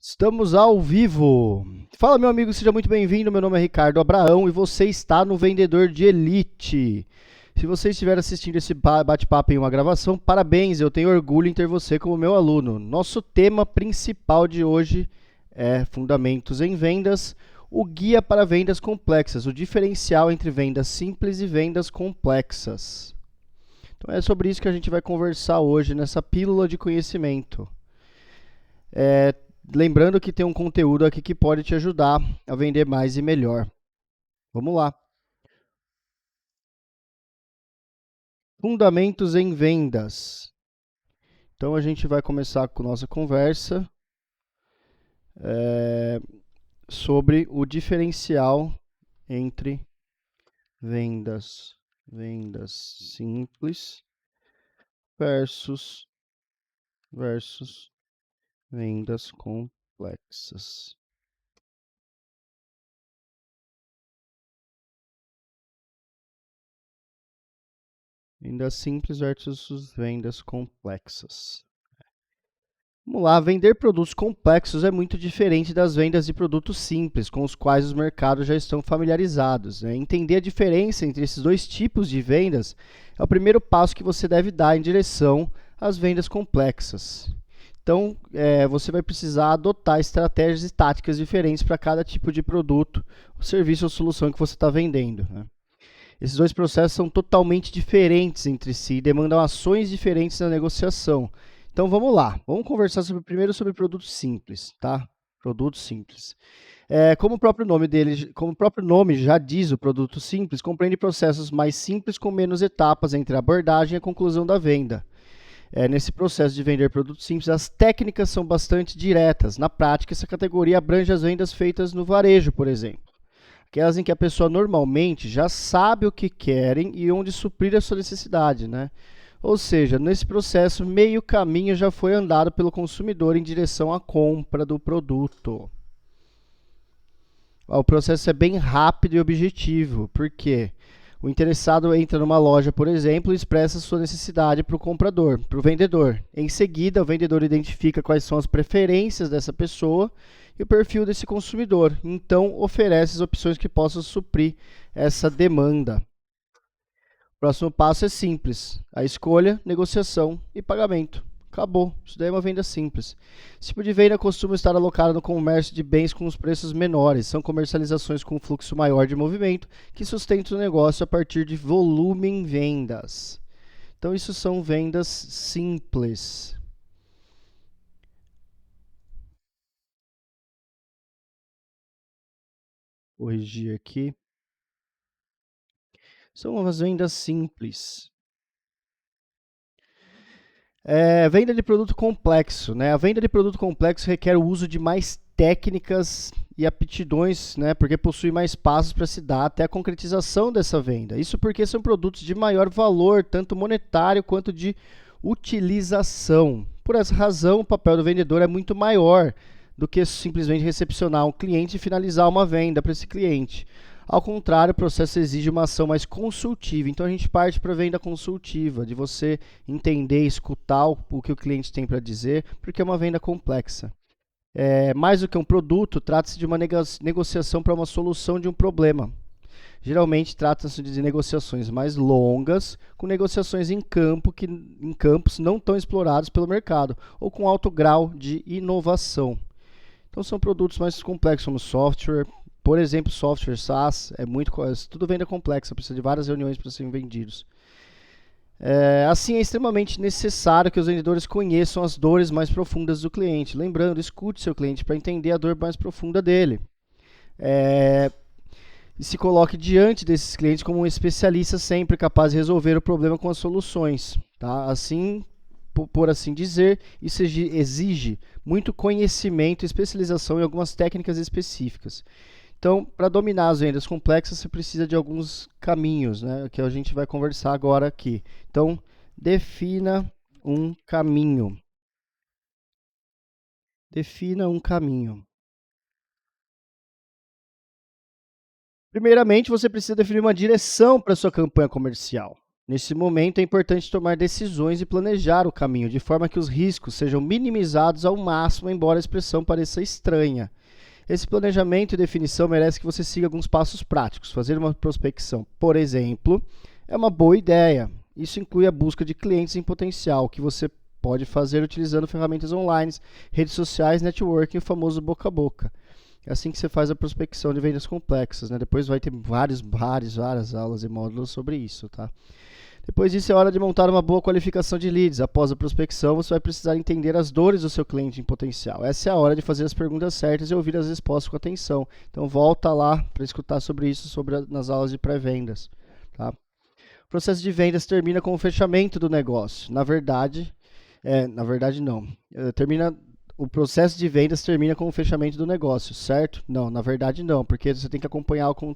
Estamos ao vivo. Fala, meu amigo, seja muito bem-vindo. Meu nome é Ricardo Abraão e você está no Vendedor de Elite. Se você estiver assistindo esse bate-papo em uma gravação, parabéns, eu tenho orgulho em ter você como meu aluno. Nosso tema principal de hoje é Fundamentos em Vendas, o guia para vendas complexas, o diferencial entre vendas simples e vendas complexas. Então é sobre isso que a gente vai conversar hoje nessa pílula de conhecimento. Lembrando que tem um conteúdo aqui que pode te ajudar a vender mais e melhor. Vamos lá. Fundamentos em vendas. Então a gente vai começar com nossa conversa sobre o diferencial entre vendas simples versus vendas complexas. Vendas simples versus vendas complexas. Vamos lá, vender produtos complexos é muito diferente das vendas de produtos simples, com os quais os mercados já estão familiarizados. Entender a diferença entre esses dois tipos de vendas é o primeiro passo que você deve dar em direção às vendas complexas. Então, você vai precisar adotar estratégias e táticas diferentes para cada tipo de produto, serviço ou solução que você está vendendo. Esses dois processos são totalmente diferentes entre si e demandam ações diferentes na negociação. Então vamos lá, vamos conversar primeiro sobre produtos simples, tá? Produtos simples. Como o próprio nome já diz, o produto simples compreende processos mais simples com menos etapas entre a abordagem e a conclusão da venda. Nesse processo de vender produtos simples, as técnicas são bastante diretas. Na prática, essa categoria abrange as vendas feitas no varejo, por exemplo. Aquelas em que a pessoa normalmente já sabe o que querem e onde suprir a sua necessidade, né? Ou seja, nesse processo, meio caminho já foi andado pelo consumidor em direção à compra do produto. O processo é bem rápido e objetivo, porque o interessado entra numa loja, por exemplo, e expressa sua necessidade para o comprador, para o vendedor. Em seguida, o vendedor identifica quais são as preferências dessa pessoa e o perfil desse consumidor. Então, oferece as opções que possam suprir essa demanda. O próximo passo é simples: a escolha, negociação e pagamento. Acabou. Isso daí é uma venda simples. Esse tipo de venda costuma estar alocado no comércio de bens com os preços menores. São comercializações com um fluxo maior de movimento que sustentam o negócio a partir de volume em vendas. Então, isso são vendas simples. Vou corrigir aqui. São as vendas simples. Venda de produto complexo, né? A venda de produto complexo requer o uso de mais técnicas e aptidões, né? Porque possui mais passos para se dar até a concretização dessa venda. Isso porque são produtos de maior valor, tanto monetário quanto de utilização. Por essa razão, o papel do vendedor é muito maior do que simplesmente recepcionar um cliente e finalizar uma venda para esse cliente. Ao contrário, o processo exige uma ação mais consultiva. Então, a gente parte para a venda consultiva, de você entender, escutar o que o cliente tem para dizer, porque é uma venda complexa. Mais do que um produto, trata-se de uma negociação para uma solução de um problema. Geralmente, trata-se de negociações mais longas, com negociações em campos não tão explorados pelo mercado, ou com alto grau de inovação. Então, são produtos mais complexos, como software. Por exemplo, software SaaS, tudo venda complexa, precisa de várias reuniões para serem vendidos. Assim, é extremamente necessário que os vendedores conheçam as dores mais profundas do cliente. Lembrando, escute seu cliente para entender a dor mais profunda dele. E se coloque diante desses clientes como um especialista sempre capaz de resolver o problema com as soluções. Tá? Assim, por assim dizer, isso exige muito conhecimento e especialização em algumas técnicas específicas. Então, para dominar as vendas complexas, você precisa de alguns caminhos, né, que a gente vai conversar agora aqui. Então, defina um caminho. Defina um caminho. Primeiramente, você precisa definir uma direção para a sua campanha comercial. Nesse momento, é importante tomar decisões e planejar o caminho, de forma que os riscos sejam minimizados ao máximo, embora a expressão pareça estranha. Esse planejamento e definição merece que você siga alguns passos práticos. Fazer uma prospecção, por exemplo, é uma boa ideia. Isso inclui a busca de clientes em potencial, que você pode fazer utilizando ferramentas online, redes sociais, networking, o famoso boca a boca. É assim que você faz a prospecção de vendas complexas, né? Depois vai ter várias aulas e módulos sobre isso, tá? Depois disso, é hora de montar uma boa qualificação de leads. Após a prospecção, você vai precisar entender as dores do seu cliente em potencial. Essa é a hora de fazer as perguntas certas e ouvir as respostas com atenção. Então, volta lá para escutar sobre isso nas aulas de pré-vendas. Tá? O processo de vendas termina com o fechamento do negócio. Na verdade não. O processo de vendas termina com o fechamento do negócio, certo? Não, na verdade não, porque você tem que acompanhar o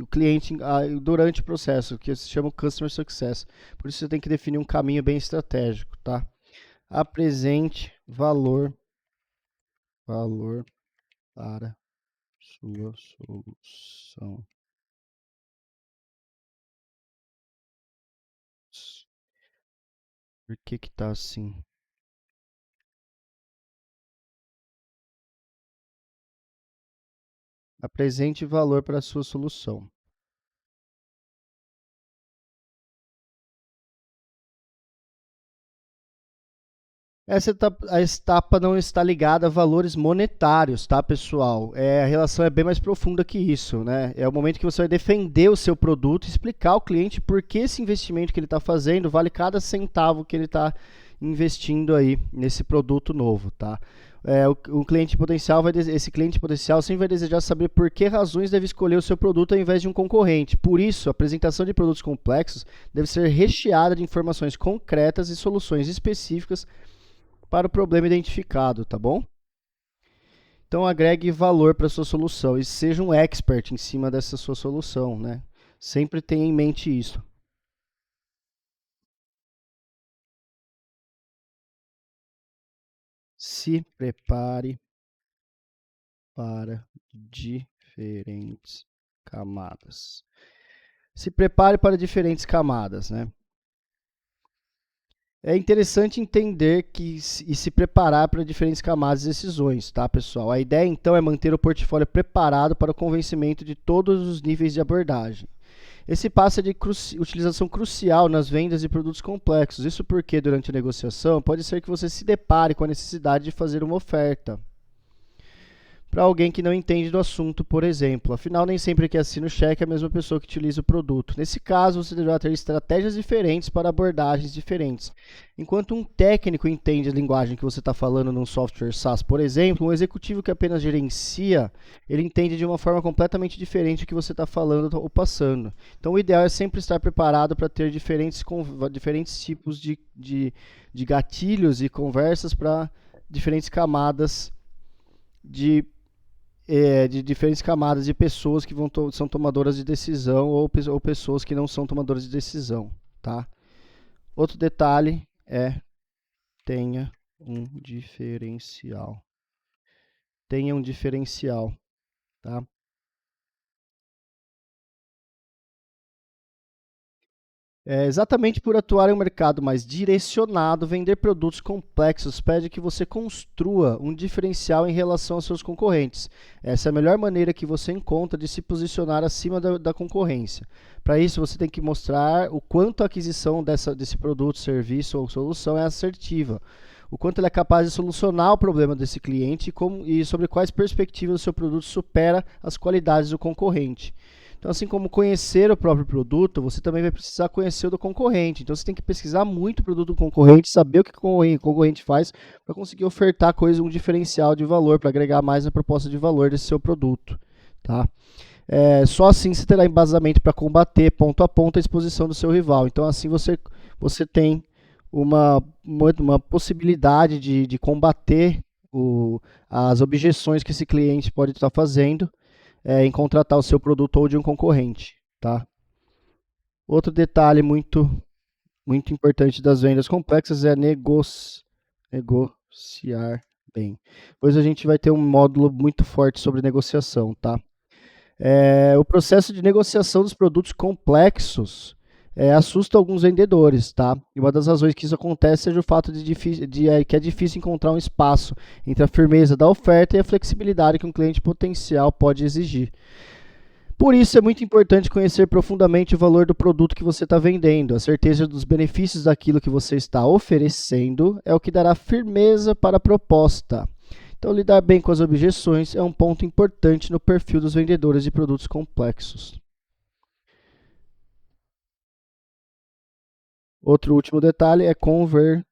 cliente durante o processo, que se chama Customer Success. Por isso você tem que definir um caminho bem estratégico, tá? Apresente valor para sua solução. Por que tá assim? Apresente valor para a sua solução. A etapa não está ligada a valores monetários, tá, pessoal? A relação é bem mais profunda que isso, né? É o momento que você vai defender o seu produto, explicar ao cliente por que esse investimento que ele está fazendo vale cada centavo que ele está investindo aí nesse produto novo, tá? Esse cliente potencial sempre vai desejar saber por que razões deve escolher o seu produto ao invés de um concorrente. Por isso, a apresentação de produtos complexos deve ser recheada de informações concretas e soluções específicas para o problema identificado, tá bom? Então agregue valor para a sua solução e seja um expert em cima dessa sua solução, né? Sempre tenha em mente isso. Se prepare para diferentes camadas. Se prepare para diferentes camadas, né? É interessante entender e se preparar para diferentes camadas de decisões, tá, pessoal? A ideia, então, é manter o portfólio preparado para o convencimento de todos os níveis de abordagem. Esse passo é de utilização crucial nas vendas de produtos complexos. Isso porque, durante a negociação, pode ser que você se depare com a necessidade de fazer uma oferta para alguém que não entende do assunto, por exemplo. Afinal, nem sempre que assina o cheque é a mesma pessoa que utiliza o produto. Nesse caso, você deverá ter estratégias diferentes para abordagens diferentes. Enquanto um técnico entende a linguagem que você está falando num software SaaS, por exemplo, um executivo que apenas gerencia, ele entende de uma forma completamente diferente o que você está falando ou passando. Então, o ideal é sempre estar preparado para ter diferentes tipos de gatilhos e conversas para diferentes camadas de diferentes camadas de pessoas que são tomadoras de decisão ou pessoas que não são tomadoras de decisão, tá? Outro detalhe é tenha um diferencial. Tenha um diferencial, tá? Exatamente por atuar em um mercado mais direcionado, vender produtos complexos pede que você construa um diferencial em relação aos seus concorrentes. Essa é a melhor maneira que você encontra de se posicionar acima da concorrência. Para isso, você tem que mostrar o quanto a aquisição desse produto, serviço ou solução é assertiva, o quanto ele é capaz de solucionar o problema desse cliente e sobre quais perspectivas o seu produto supera as qualidades do concorrente. Então, assim como conhecer o próprio produto, você também vai precisar conhecer o do concorrente. Então, você tem que pesquisar muito o produto do concorrente, saber o que o concorrente faz para conseguir ofertar um diferencial de valor, para agregar mais na proposta de valor desse seu produto. Tá? Só assim você terá embasamento para combater ponto a ponto a exposição do seu rival. Então, assim você tem uma possibilidade de combater as objeções que esse cliente pode estar fazendo em contratar o seu produto ou de um concorrente, tá? Outro detalhe muito importante das vendas complexas é negociar bem. Depois a gente vai ter um módulo muito forte sobre negociação, tá? O processo de negociação dos produtos complexos assusta alguns vendedores, tá? E uma das razões que isso acontece seja o fato que é difícil encontrar um espaço entre a firmeza da oferta e a flexibilidade que um cliente potencial pode exigir. Por isso é muito importante conhecer profundamente o valor do produto que você está vendendo. A certeza dos benefícios daquilo que você está oferecendo é o que dará firmeza para a proposta. Então, lidar bem com as objeções é um ponto importante no perfil dos vendedores de produtos complexos. Outro último detalhe é conversão.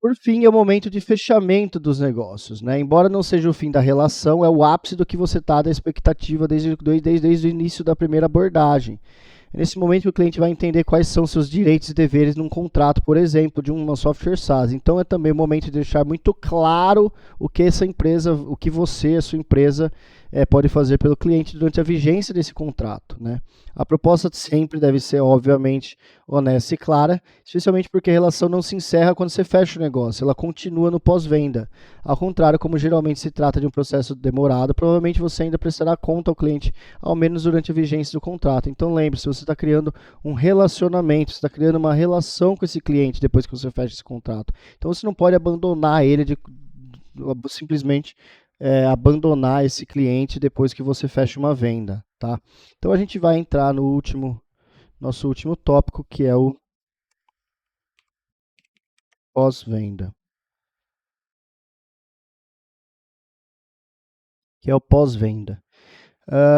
Por fim, é o momento de fechamento dos negócios, né? Embora não seja o fim da relação, é o ápice do que você está da expectativa desde o início da primeira abordagem. É nesse momento que o cliente vai entender quais são seus direitos e deveres num contrato, por exemplo, de uma software SaaS. Então é também o momento de deixar muito claro o que essa empresa, o que você, a sua empresa, pode fazer pelo cliente durante a vigência desse contrato, né? A proposta sempre deve ser, obviamente, honesta e clara, especialmente porque a relação não se encerra quando você fecha o negócio, ela continua no pós-venda. Ao contrário, como geralmente se trata de um processo demorado, provavelmente você ainda prestará conta ao cliente, ao menos durante a vigência do contrato. Então lembre-se, você está criando um relacionamento, você está criando uma relação com esse cliente depois que você fecha esse contrato. Então você não pode abandonar ele simplesmente abandonar esse cliente depois que você fecha uma venda, tá? Então a gente vai entrar no nosso último tópico, que é o pós-venda. Que é o pós-venda.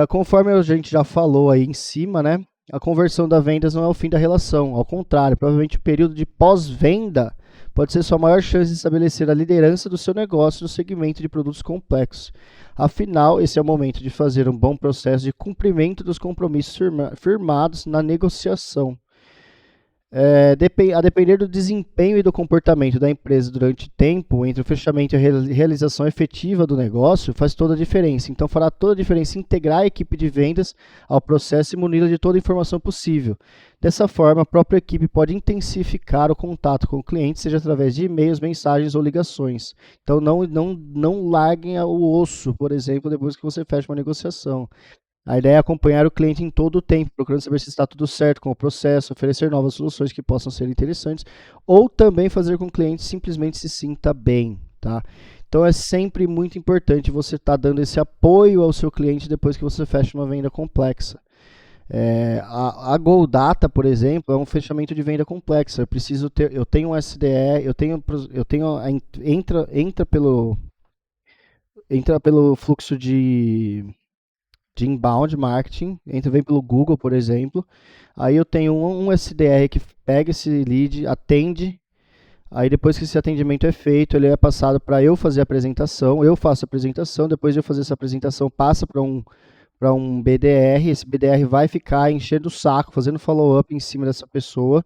Conforme a gente já falou aí em cima, né? A conversão das vendas não é o fim da relação, ao contrário, provavelmente o período de pós-venda pode ser sua maior chance de estabelecer a liderança do seu negócio no segmento de produtos complexos. Afinal, esse é o momento de fazer um bom processo de cumprimento dos compromissos firmados na negociação. A depender do desempenho e do comportamento da empresa durante o tempo, entre o fechamento e a realização efetiva do negócio, faz toda a diferença. Então, fará toda a diferença integrar a equipe de vendas ao processo e muni-la de toda a informação possível. Dessa forma, a própria equipe pode intensificar o contato com o cliente, seja através de e-mails, mensagens ou ligações. Então, não larguem o osso, por exemplo, depois que você fecha uma negociação. A ideia é acompanhar o cliente em todo o tempo, procurando saber se está tudo certo com o processo, oferecer novas soluções que possam ser interessantes, ou também fazer com que o cliente simplesmente se sinta bem, tá? Então é sempre muito importante você estar dando esse apoio ao seu cliente depois que você fecha uma venda complexa. A Gold Data, por exemplo, é um fechamento de venda complexa. Eu tenho um SDE, entra pelo fluxo de inbound marketing, vem pelo Google, por exemplo. Aí eu tenho um SDR que pega esse lead, atende. Aí depois que esse atendimento é feito, ele é passado para eu fazer a apresentação. Eu faço a apresentação, depois de eu fazer essa apresentação, passa para um BDR. Esse BDR vai ficar enchendo o saco, fazendo follow-up em cima dessa pessoa.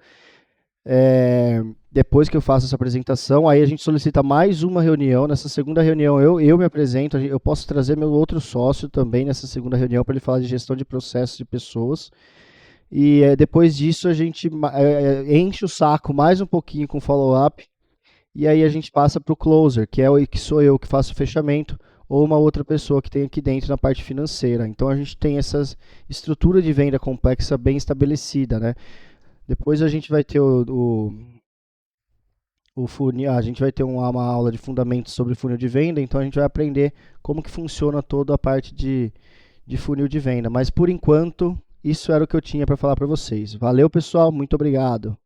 Depois que eu faço essa apresentação, aí a gente solicita mais uma reunião. Nessa segunda reunião eu me apresento, eu posso trazer meu outro sócio também nessa segunda reunião para ele falar de gestão de processos de pessoas. E depois disso a gente enche o saco mais um pouquinho com follow-up e aí a gente passa para o closer, que sou eu que faço o fechamento, ou uma outra pessoa que tem aqui dentro na parte financeira. Então a gente tem essa estrutura de venda complexa bem estabelecida, né? Depois a gente vai ter o funil, a gente vai ter uma aula de fundamentos sobre funil de venda, então a gente vai aprender como que funciona toda a parte de funil de venda. Mas por enquanto, isso era o que eu tinha para falar para vocês. Valeu, pessoal, muito obrigado.